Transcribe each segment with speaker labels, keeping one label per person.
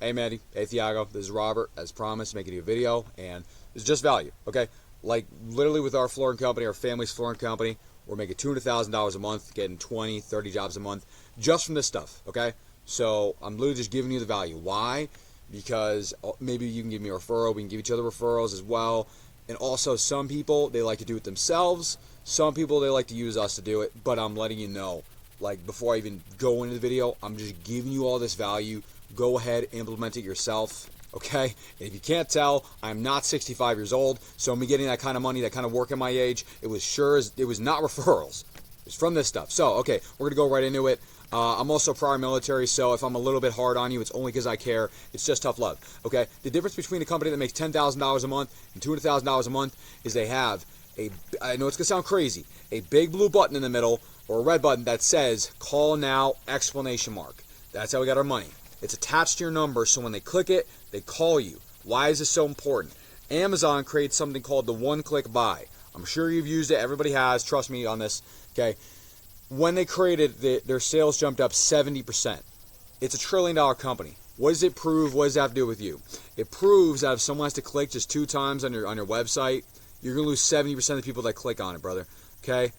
Speaker 1: Hey Mandy, hey Thiago, this is Robert, as promised, making you a video, and it's just value, okay? Like, literally with our flooring company, our family's flooring company, we're making $200,000 a month, getting 20, 30 jobs a month, just from this stuff, okay? So, I'm literally just giving you the value. Why? Because maybe you can give me a referral, we can give each other referrals as well, and also some people, they like to do it themselves, some people, they like to use us to do it, but I'm letting you know, like, before I even go into the video, I'm just giving you all this value. Go ahead, implement it yourself, okay? And if you can't tell, I'm not 65 years old, so me getting that kind of money, that kind of work at my age, it was not referrals. It's from this stuff. So, okay, we're going to go right into it. I'm also prior military, so if I'm a little bit hard on you, it's only because I care. It's just tough love, okay? The difference between a company that makes $10,000 a month and $200,000 a month is they have I know it's going to sound crazy, a big blue button in the middle, or a red button that says, call now, exclamation mark. That's how we got our money. It's attached to your number, so when they click it, they call you. Why is this so important? Amazon creates something called the one-click buy. I'm sure you've used it. Everybody has. Trust me on this. Okay. When they created it, their sales jumped up 70%. It's a $1 trillion company. What does it prove? What does that have to do with you? It proves that if someone has to click just 2 times on your website, you're going to lose 70% of the people that click on it, brother. Okay?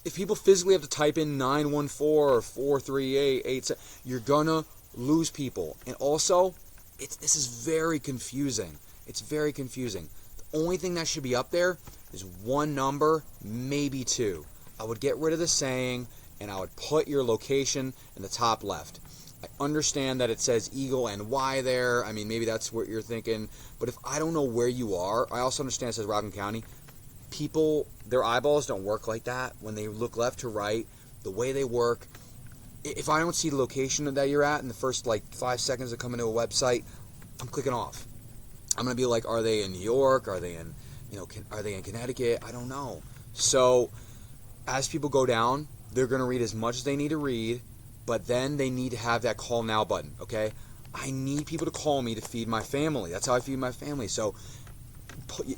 Speaker 1: If people physically have to type in 914 or 438, you're going to lose people. And also, this is very confusing. It's very confusing. The only thing that should be up there is 1 number, maybe 2. I would get rid of the saying, and I would put your location in the top left. I understand that it says Eagle and Y there. I mean, maybe that's what you're thinking. But if I don't know where you are, I also understand it says Rockland County. People, their eyeballs don't work like that. When they look left to right, the way they work, if I don't see the location that you're at in the first, 5 seconds of coming to a website, I'm clicking off. I'm going to be like, are they in New York? Are they in, are they in Connecticut? I don't know. So, as people go down, they're going to read as much as they need to read, but then they need to have that call now button, okay? I need people to call me to feed my family. That's how I feed my family. So,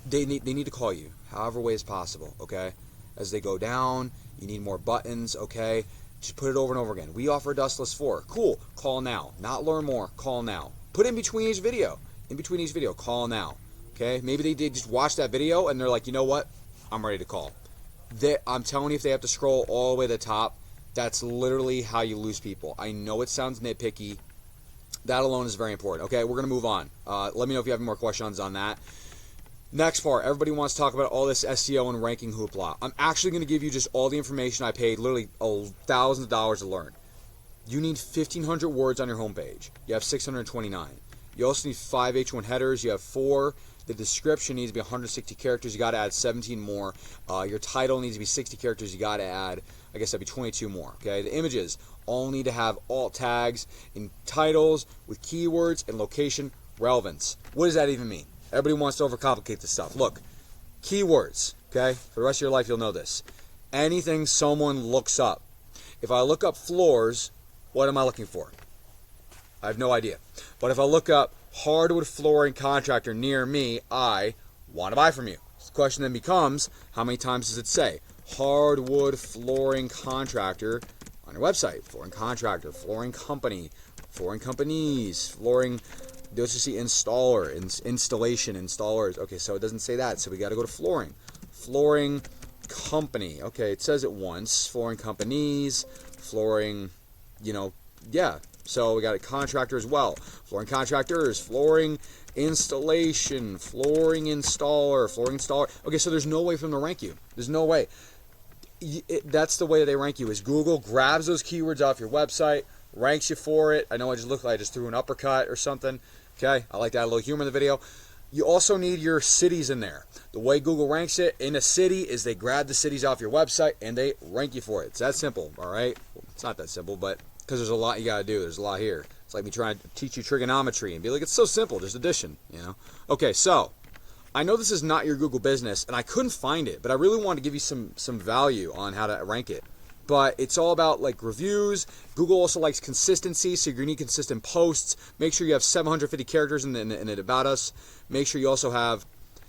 Speaker 1: they need to call you, however way is possible, okay? As they go down, you need more buttons, okay? Just put it over and over again. We offer Dustless 4. Cool. Call now. Not learn more. Call now. Put in between each video. In between each video, call now. Okay? Maybe they did just watch that video and they're like, you know what? I'm ready to call. I'm telling you, if they have to scroll all the way to the top, that's literally how you lose people. I know it sounds nitpicky. That alone is very important. Okay, we're going to move on. Let me know if you have any more questions on that. Next part, everybody wants to talk about all this SEO and ranking hoopla. I'm actually going to give you just all the information I paid literally thousands of dollars to learn. You need 1,500 words on your homepage. You have 629. You also need 5 H1 headers. You have 4. The description needs to be 160 characters. You got to add 17 more. Your title needs to be 60 characters. You got to add, I guess that'd be 22 more. Okay. The images all need to have alt tags in titles with keywords and location relevance. What does that even mean? Everybody wants to overcomplicate this stuff. Look, keywords, okay? For the rest of your life, you'll know this. Anything someone looks up. If I look up floors, what am I looking for? I have no idea. But if I look up hardwood flooring contractor near me, I want to buy from you. The question then becomes, how many times does it say hardwood flooring contractor on your website? Flooring contractor, flooring company, flooring companies, flooring... You'll just see installer, installation, installers. Okay, so it doesn't say that, so we got to go to flooring. Flooring company. Okay, it says it once. Flooring companies, flooring, yeah. So we got a contractor as well. Flooring contractors, flooring installation, flooring installer. Okay, so there's no way for them to rank you. There's no way. That's the way they rank you, is Google grabs those keywords off your website, ranks you for it. I know I just looked like I just threw an uppercut or something. Okay, I like to add a little humor in the video. You also need your cities in there. The way Google ranks it in a city is they grab the cities off your website and they rank you for it. It's that simple, all right? Well, it's not that simple, but because there's a lot you got to do. There's a lot here. It's like me trying to teach you trigonometry and be like, it's so simple, just addition, Okay, so I know this is not your Google business, and I couldn't find it, but I really wanted to give you some value on how to rank it. But it's all about reviews. Google also likes consistency, so you're going to need consistent posts. Make sure you have 750 characters in it about us. Make sure you also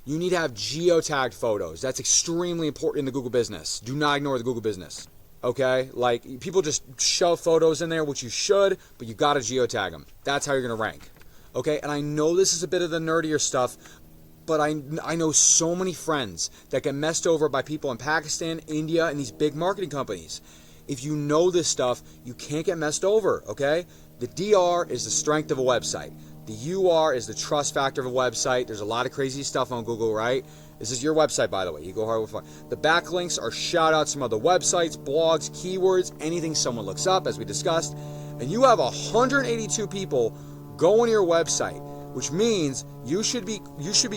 Speaker 1: you need to have geotagged photos. That's extremely important in the Google business. Do not ignore the Google business. Okay? People just shove photos in there, which you should, but you got to geotag them. That's how you're going to rank. Okay, and I know this is a bit of the nerdier stuff, but I know so many friends that get messed over by people in Pakistan, India, and these big marketing companies. If you know this stuff, you can't get messed over, okay? The DR is the strength of a website. The UR is the trust factor of a website. There's a lot of crazy stuff on Google, right? This is your website, by the way. You go Hardwood. The backlinks are shout outs from other websites, blogs, keywords, anything someone looks up, as we discussed. And you have 182 people go on your website, which means you should be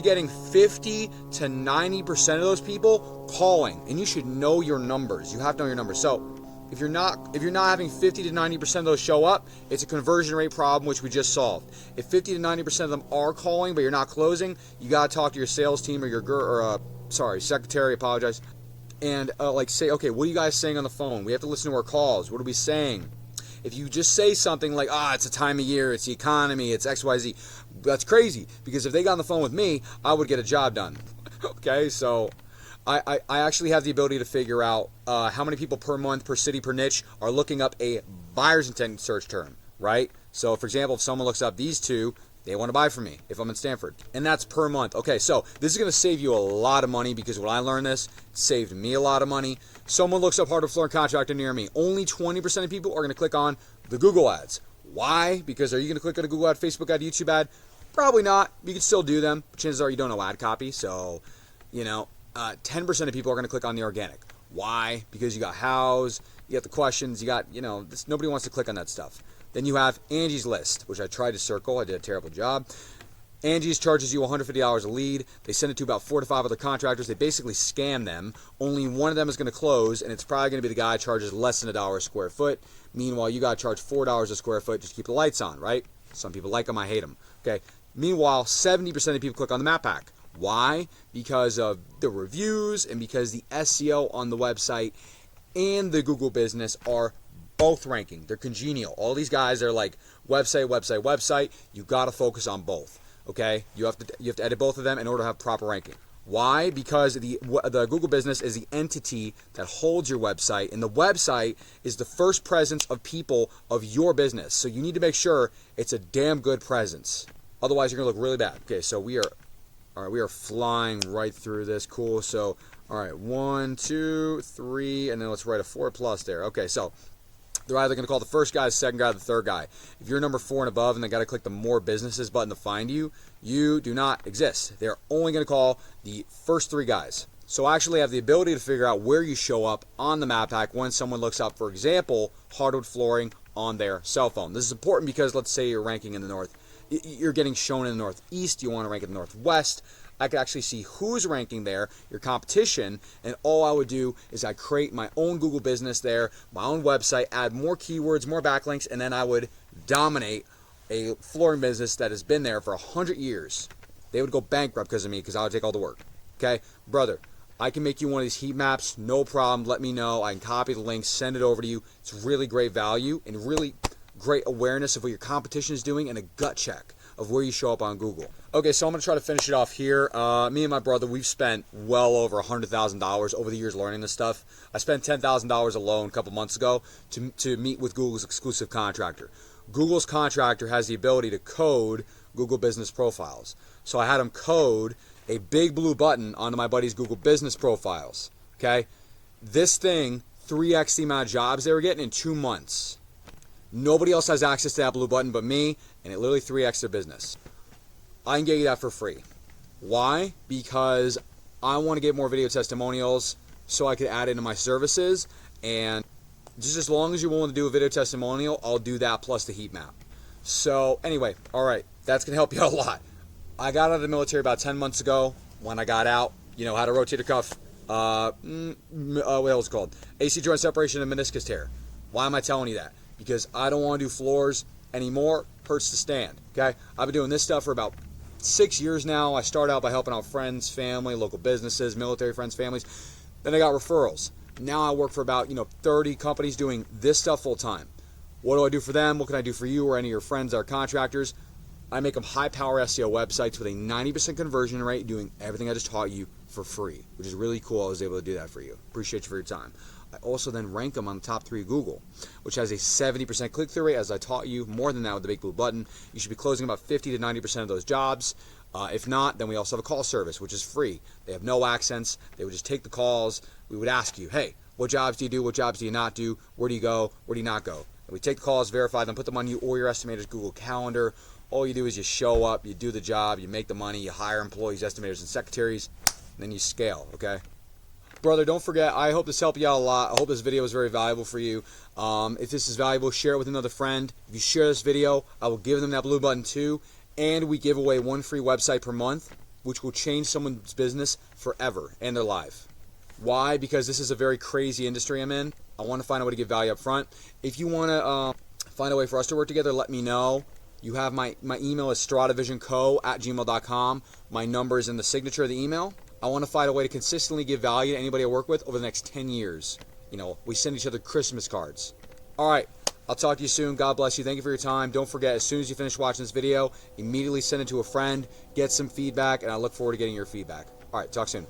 Speaker 1: getting 50 to 90% of those people calling, and you should know your numbers. You have to know your numbers. So if you're not having 50 to 90% of those show up, it's a conversion rate problem, which we just solved. If 50 to 90% of them are calling but you're not closing, you got to talk to your sales team or your secretary, apologize, and say, okay, what are you guys saying on the phone? We have to listen to our calls. What are we saying? If you just say something like, it's a time of year, it's the economy, it's XYZ, that's crazy, because if they got on the phone with me, I would get a job done. Okay, so I actually have the ability to figure out how many people per month, per city, per niche are looking up a buyer's intent search term, right? So, for example, if someone looks up these two, they want to buy from me if I'm in Stanford. And that's per month. Okay, so this is going to save you a lot of money, because when I learned this, it saved me a lot of money. Someone looks up Hardwood Floor and Contractor near me. Only 20% of people are going to click on the Google ads. Why? Because are you going to click on a Google ad, Facebook ad, YouTube ad? Probably not. You can still do them. Chances are you don't know ad copy. So, 10% of people are going to click on the organic. Why? Because you got hows, you got the questions, you got, nobody wants to click on that stuff. Then you have Angie's List, which I tried to circle. I did a terrible job. Angie's charges you $150 a lead. They send it to about 4 to 5 other contractors. They basically scam them. Only one of them is going to close, and it's probably going to be the guy who charges less than $1 a square foot. Meanwhile, you got to charge $4 a square foot just to keep the lights on, right? Some people like them. I hate them. Okay. Meanwhile, 70% of people click on the map pack. Why? Because of the reviews and because the SEO on the website and the Google business are both ranking. They're congenial. All these guys are like website. You got to focus on both. Okay? You have to edit both of them in order to have proper ranking. Why? Because the Google business is the entity that holds your website, and the website is the first presence of people of your business. So you need to make sure it's a damn good presence. Otherwise, you're going to look really bad. Okay, so we are flying right through this. Cool. So, all right, 1, 2, 3, and then let's write a 4+ there. Okay, so they're either going to call the first guy, the second guy, the third guy. If you're number 4 and above and they got to click the More Businesses button to find you, you do not exist. They're only going to call the first 3 guys. So I actually have the ability to figure out where you show up on the map pack when someone looks up, for example, hardwood flooring on their cell phone. This is important because let's say you're ranking in the north. You're getting shown in the northeast, you want to rank in the northwest. I could actually see who's ranking there, your competition, and all I would do is I create my own Google business there, my own website, add more keywords, more backlinks, and then I would dominate a flooring business that has been there for 100 years. They would go bankrupt because of me, because I would take all the work. Okay? Brother, I can make you one of these heat maps, no problem. Let me know. I can copy the links, send it over to you. It's really great value and really great awareness of what your competition is doing and a gut check of where you show up on Google. Okay, so I'm going to try to finish it off here. Me and my brother, we've spent well over $100,000 over the years learning this stuff. I spent $10,000 alone a couple months ago to meet with Google's exclusive contractor. Google's contractor has the ability to code Google business profiles. So I had him code a big blue button onto my buddy's Google business profiles. Okay? This thing 3x the amount of jobs they were getting in 2 months. Nobody else has access to that blue button but me, and it literally 3x their business. I can get you that for free. Why? Because I want to get more video testimonials so I could add into my services, and just as long as you're willing to do a video testimonial, I'll do that plus the heat map. So anyway, all right, that's going to help you out a lot. I got out of the military about 10 months ago. When I got out, had a rotator cuff, what else called? AC joint separation and meniscus tear. Why am I telling you that? Because I don't want to do floors anymore. Hurts to stand. Okay, I've been doing this stuff for about 6 years now. I started out by helping out friends, family, local businesses, military friends, families. Then I got referrals. Now I work for about 30 companies doing this stuff full time. What do I do for them? What can I do for you or any of your friends that are contractors? I make them high power SEO websites with a 90% conversion rate, doing everything I just taught you for free, which is really cool. I was able to do that for you. Appreciate you for your time. I also then rank them on the top 3 of Google, which has a 70% click-through rate. As I taught you, more than that with the big blue button. You should be closing about 50 to 90% of those jobs. If not, then we also have a call service, which is free. They have no accents. They would just take the calls. We would ask you, hey, what jobs do you do? What jobs do you not do? Where do you go? Where do you not go? And we take the calls, verify them, put them on you or your estimator's Google Calendar. All you do is you show up, you do the job, you make the money, you hire employees, estimators, and secretaries, and then you scale, okay? Brother, don't forget, I hope this helped you out a lot. I hope this video was very valuable for you. If this is valuable, share it with another friend. If you share this video, I will give them that blue button too. And we give away 1 free website per month, which will change someone's business forever and their life. Why? Because this is a very crazy industry I'm in. I want to find a way to give value up front. If you want to find a way for us to work together, let me know. You have my email is stradavisionco@gmail.com. My number is in the signature of the email. I want to find a way to consistently give value to anybody I work with over the next 10 years. You know, we send each other Christmas cards. All right. I'll talk to you soon. God bless you. Thank you for your time. Don't forget, as soon as you finish watching this video, immediately send it to a friend, get some feedback, and I look forward to getting your feedback. All right, talk soon.